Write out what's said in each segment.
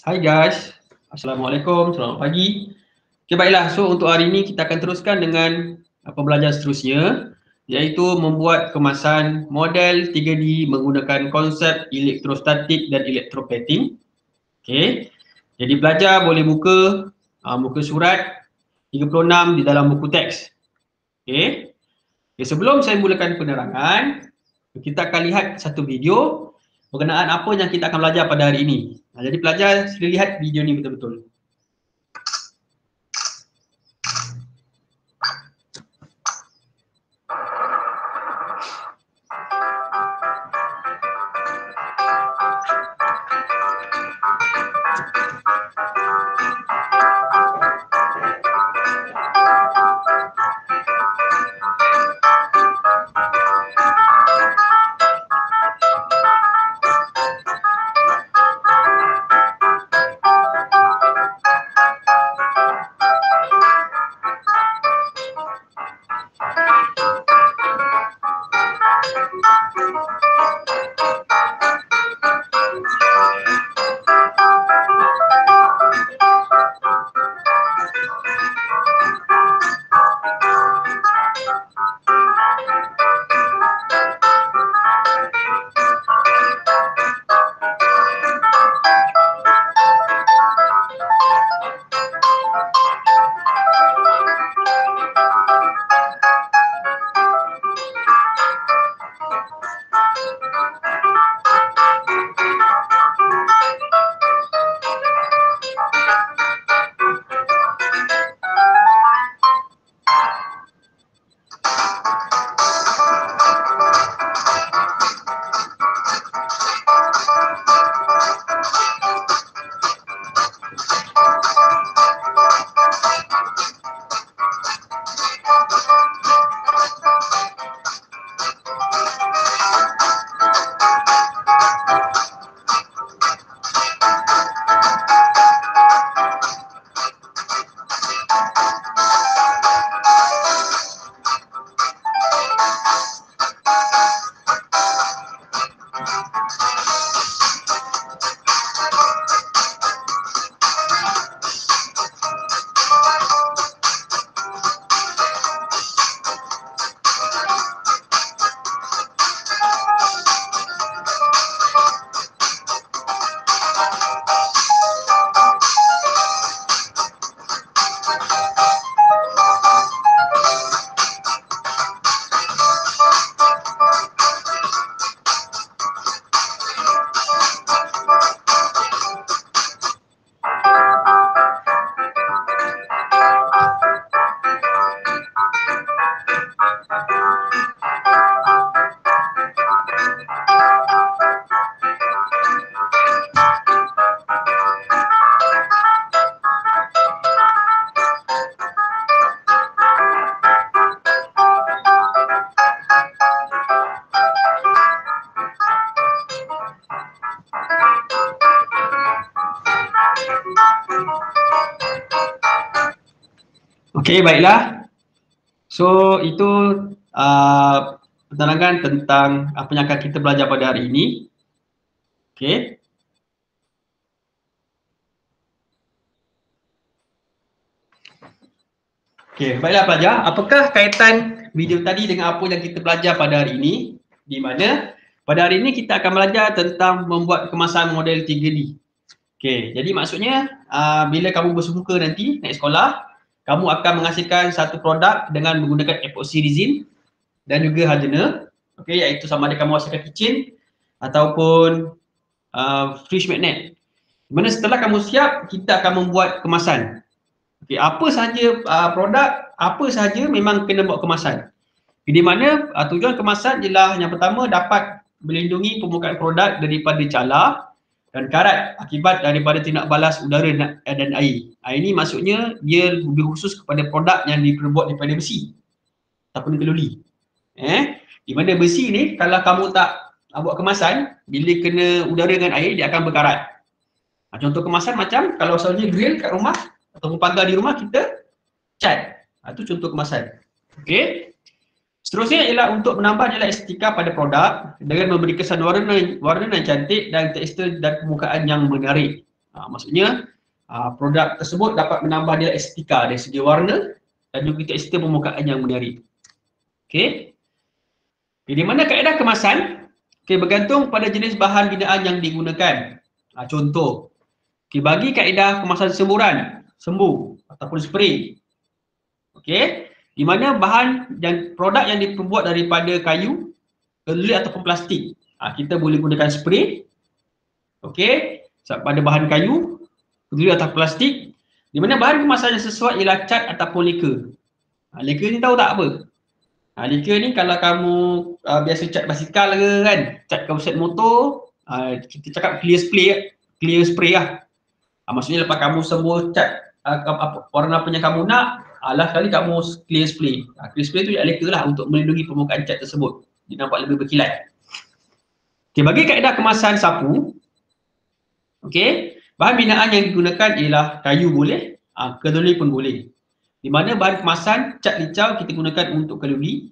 Hai guys, Assalamualaikum, selamat pagi. Okey baiklah, so untuk hari ini kita akan teruskan dengan pembelajaran seterusnya, iaitu membuat kemasan model 3D menggunakan konsep elektrostatik dan elektroplating. Okey, jadi pelajar boleh buka muka surat 36 di dalam buku teks. Okey, sebelum saya mulakan penerangan, kita akan lihat satu video berkenaan apa yang kita akan belajar pada hari ini. Jadi pelajar sila lihat video ni betul-betul. Okey, baiklah. So, itu penerangan tentang apa yang akan kita belajar pada hari ini. Okey. Okey, baiklah pelajar. Apakah kaitan video tadi dengan apa yang kita belajar pada hari ini? Di mana pada hari ini kita akan belajar tentang membuat kemasan model 3D. Okey, jadi maksudnya bila kamu bersemuka nanti naik sekolah, kamu akan menghasilkan satu produk dengan menggunakan epoxy resin dan juga hardener. Okey, iaitu sama ada kamu hasilkan kitchen ataupun fridge magnet. Di mana setelah kamu siap, kita akan membuat kemasan. Okey, apa sahaja produk, apa sahaja memang kena buat kemasan. Di mana tujuan kemasan ialah yang pertama dapat melindungi permukaan produk daripada cala dan karat akibat daripada tindak balas udara dan air. Ini maksudnya dia lebih khusus kepada produk yang diperbuat daripada besi ataupun keluli. Di mana besi ni kalau kamu tak buat kemasan, bila kena udara dengan air dia akan berkarat. Contoh kemasan macam kalau selalunya grill kat rumah ataupun pagar di rumah kita cat. Itu contoh kemasan. Okey. Seterusnya ialah untuk menambah nilai estetika pada produk dengan memberi kesan warna yang cantik dan tekstur dan permukaan yang menarik. Maksudnya produk tersebut dapat menambah nilai estetika dari segi warna dan juga tekstur permukaan yang menarik. Okey. Di mana kaedah kemasan? Okey, bergantung pada jenis bahan binaan yang digunakan. Contoh, bagi kaedah kemasan semburan, sembuh ataupun spray. Okey, di mana bahan dan produk yang diperbuat daripada kayu, keluli ataupun plastik. Kita boleh gunakan spray. Okey, pada bahan kayu, keluli atau plastik. Di mana bahan kemasan yang sesuai ialah cat ataupun leka. Leka ni tahu tak apa? Leka ni kalau kamu biasa cat basikal ke kan, cat kawasan motor, kita cakap clear spray lah. Maksudnya lepas kamu semua cat warna apa yang kamu nak, last kali kamu clear spray. Clear spray tu leka lah untuk melindungi permukaan cat tersebut. Dia nampak lebih berkilat. Okay, bagi kaedah kemasan sapu, okay, bahan binaan yang digunakan ialah kayu boleh, keluli pun boleh. Di mana bahan kemasan cat licau kita gunakan untuk keluli,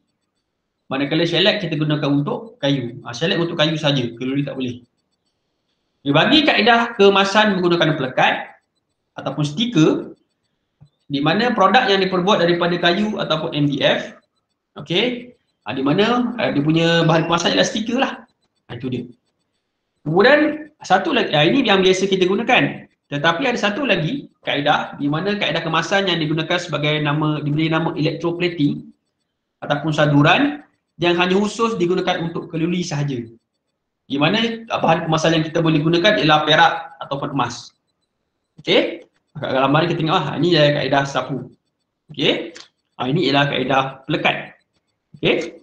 manakala shellac kita gunakan untuk kayu. Shellac untuk kayu saja, keluli tak boleh. Bagi kaedah kemasan menggunakan pelekat ataupun stiker, di mana produk yang diperbuat daripada kayu ataupun MDF, okey, di mana dia punya bahan kemasan ialah stiker lah. Itu dia. Kemudian satu lagi, ini yang biasa kita gunakan. Tetapi ada satu lagi kaedah, di mana kaedah kemasan yang digunakan sebagai diberi nama electroplating ataupun saduran yang hanya khusus digunakan untuk keluli sahaja. Di mana bahan kemasan yang kita boleh gunakan ialah perak ataupun emas. Okey, kat gambar ni kita tengok ini ialah kaedah sapu. Okey, ini ialah kaedah pelekat. Okey.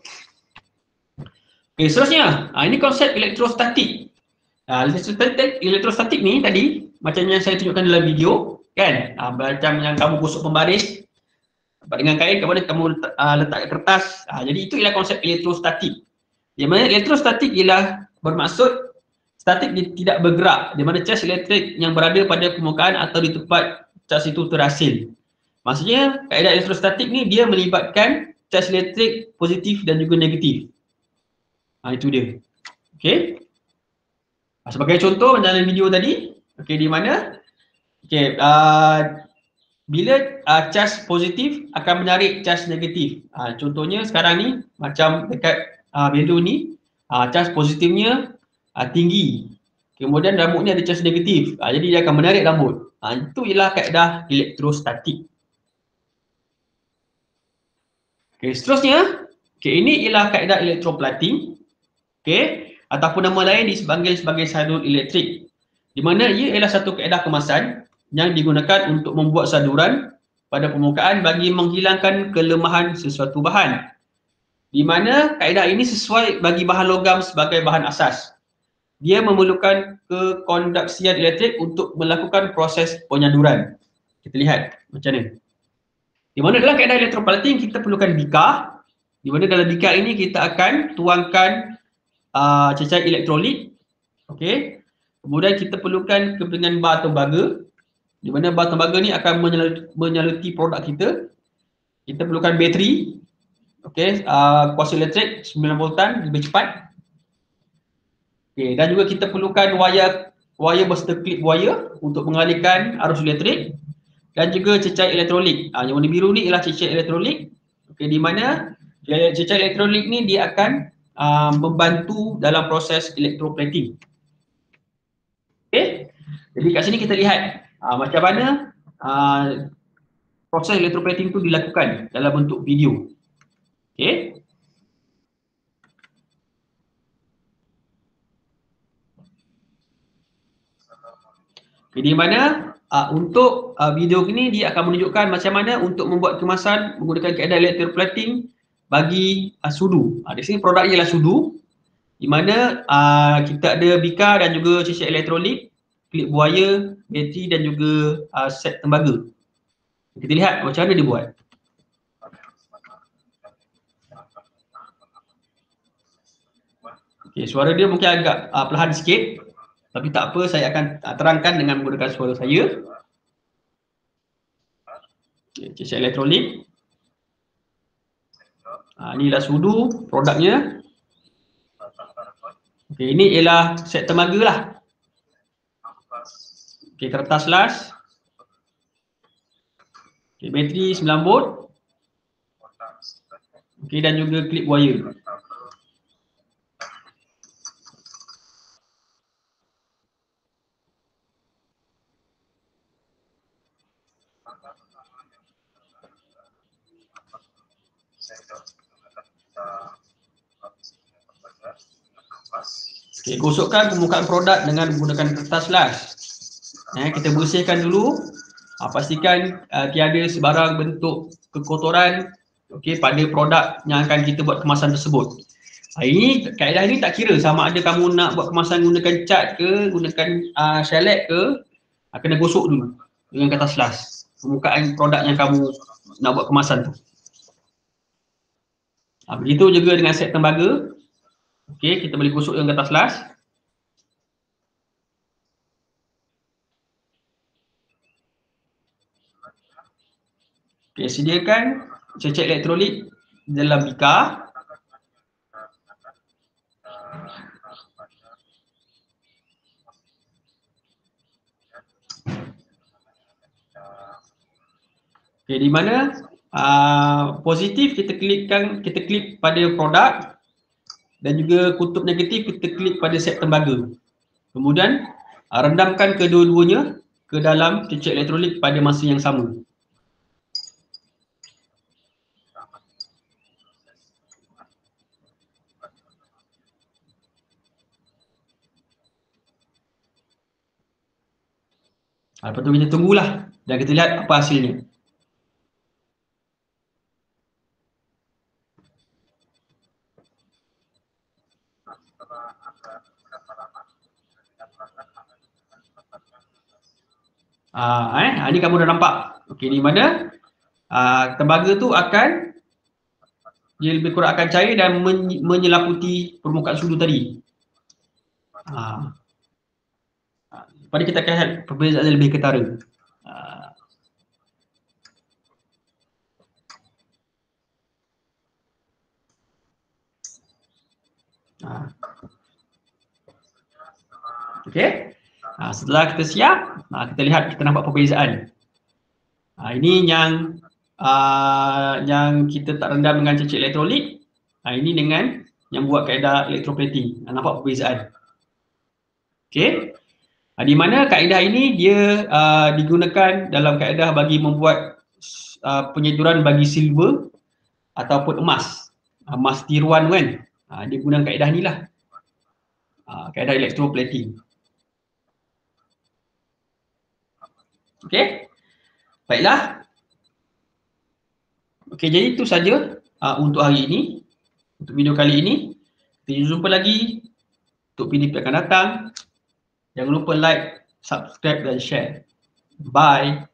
Okey, seterusnya, ini konsep elektrostatik. Elektrostatik ni tadi macam yang saya tunjukkan dalam video kan, macam yang kamu gosok pembaris dengan kain, kemudian kamu letak kertas. Jadi itu ialah konsep elektrostatik. Di mana elektrostatik ialah bermaksud statik tidak bergerak, di mana cas elektrik yang berada pada permukaan atau di tempat cas itu terhasil. Maksudnya kaedah elektrostatik ni dia melibatkan cas elektrik positif dan juga negatif. Itu dia. Okey. Sebagai contoh dalam video tadi, okey, di mana bila cas positif akan menarik cas negatif. Contohnya sekarang ni macam dekat video ni, cas positifnya tinggi. Kemudian rambut ni ada cas negatif. Jadi dia akan menarik rambut. Itu ialah kaedah elektrostatik. Okey, seterusnya, ini ialah kaedah elektroplating. Okey, ataupun nama lain dipanggil sebagai sadur elektrik. Di mana ia ialah satu kaedah kemasan yang digunakan untuk membuat saduran pada permukaan bagi menghilangkan kelemahan sesuatu bahan. Di mana kaedah ini sesuai bagi bahan logam sebagai bahan asas. Dia memerlukan kekonduksian elektrik untuk melakukan proses penyaduran. Kita lihat macam mana. Di mana dalam kaedah elektroplating kita perlukan bikar. Di mana dalam bikar ini kita akan tuangkan cecair elektrolit. Okey. Kemudian kita perlukan dengan bar tembaga. Di mana bar tembaga ni akan menyaluti produk kita. Kita perlukan bateri. Okey, kuasa elektrik 9 voltan lebih cepat. Okey, dan juga kita perlukan wire berserta klip wire untuk mengalihkan arus elektrik dan juga cecair elektrolit. Yang warna biru ni ialah cecair elektrolit. Okey, di mana cecair elektrolit ni dia akan membantu dalam proses elektroplating. Okey. Jadi kat sini kita lihat macam mana proses elektroplating itu dilakukan dalam bentuk video. Okey. Di mana untuk video ini dia akan menunjukkan macam mana untuk membuat kemasan menggunakan kaedah elektroplating bagi sudu. Di sini produknya ialah sudu, di mana kita ada bikar dan juga cecair elektrolit, klip buaya, bateri dan juga set tembaga. Kita lihat macam mana dia buat. Okay, suara dia mungkin agak perlahan sikit, tapi tak apa, saya akan terangkan dengan menggunakan suara saya. Okay, cecair elektrolit. Inilah sudu produknya. Okay, ini ialah set tembaga lah. Okey, kertas las. Okey, bateri 9 volt. Okey, dan juga clip wire. Okey, gosokkan permukaan produk dengan menggunakan kertas las. Kita bersihkan dulu. Pastikan tiada sebarang bentuk kekotoran pada produk yang akan kita buat kemasan tersebut. Ini kaedah ini tak kira sama ada kamu nak buat kemasan gunakan cat ke, gunakan shellac ke, kena gosok dulu dengan kertas las permukaan produk yang kamu nak buat kemasan tu. Begitu juga dengan set tembaga. Okey, kita boleh gosok dengan kertas las. Okey, sediakan cecek elektrolit dalam bika. Okey, di mana positif kita klik pada produk dan juga kutub negatif kita klik pada set tembaga. Kemudian rendamkan kedua-duanya ke dalam cecek elektrolit pada masa yang sama. Lepas tu kita tunggulah dan kita lihat apa hasilnya. Ini kamu dah nampak. Okey, di mana tembaga tu akan dia lebih kurang akan cair dan menyelaputi permukaan sudu tadi. Pada kita akan lihat perbezaan lebih ketara. Okey. Setelah kita siap, kita lihat kita nampak perbezaan. Ini yang kita tak rendam dengan cecek elektrolit. Ini dengan yang buat kaedah electroplating. Nampak perbezaan. Okey. Di mana kaedah ini dia digunakan dalam kaedah bagi membuat penyeduran bagi silver ataupun emas. Emas tiruan kan. Dia guna kaedah ni lah. Kaedah electroplating. Okey. Baiklah. Okey, jadi itu saja untuk hari ini. Untuk video kali ini. Kita jumpa lagi untuk video yang akan datang. Jangan lupa like, subscribe dan share. Bye.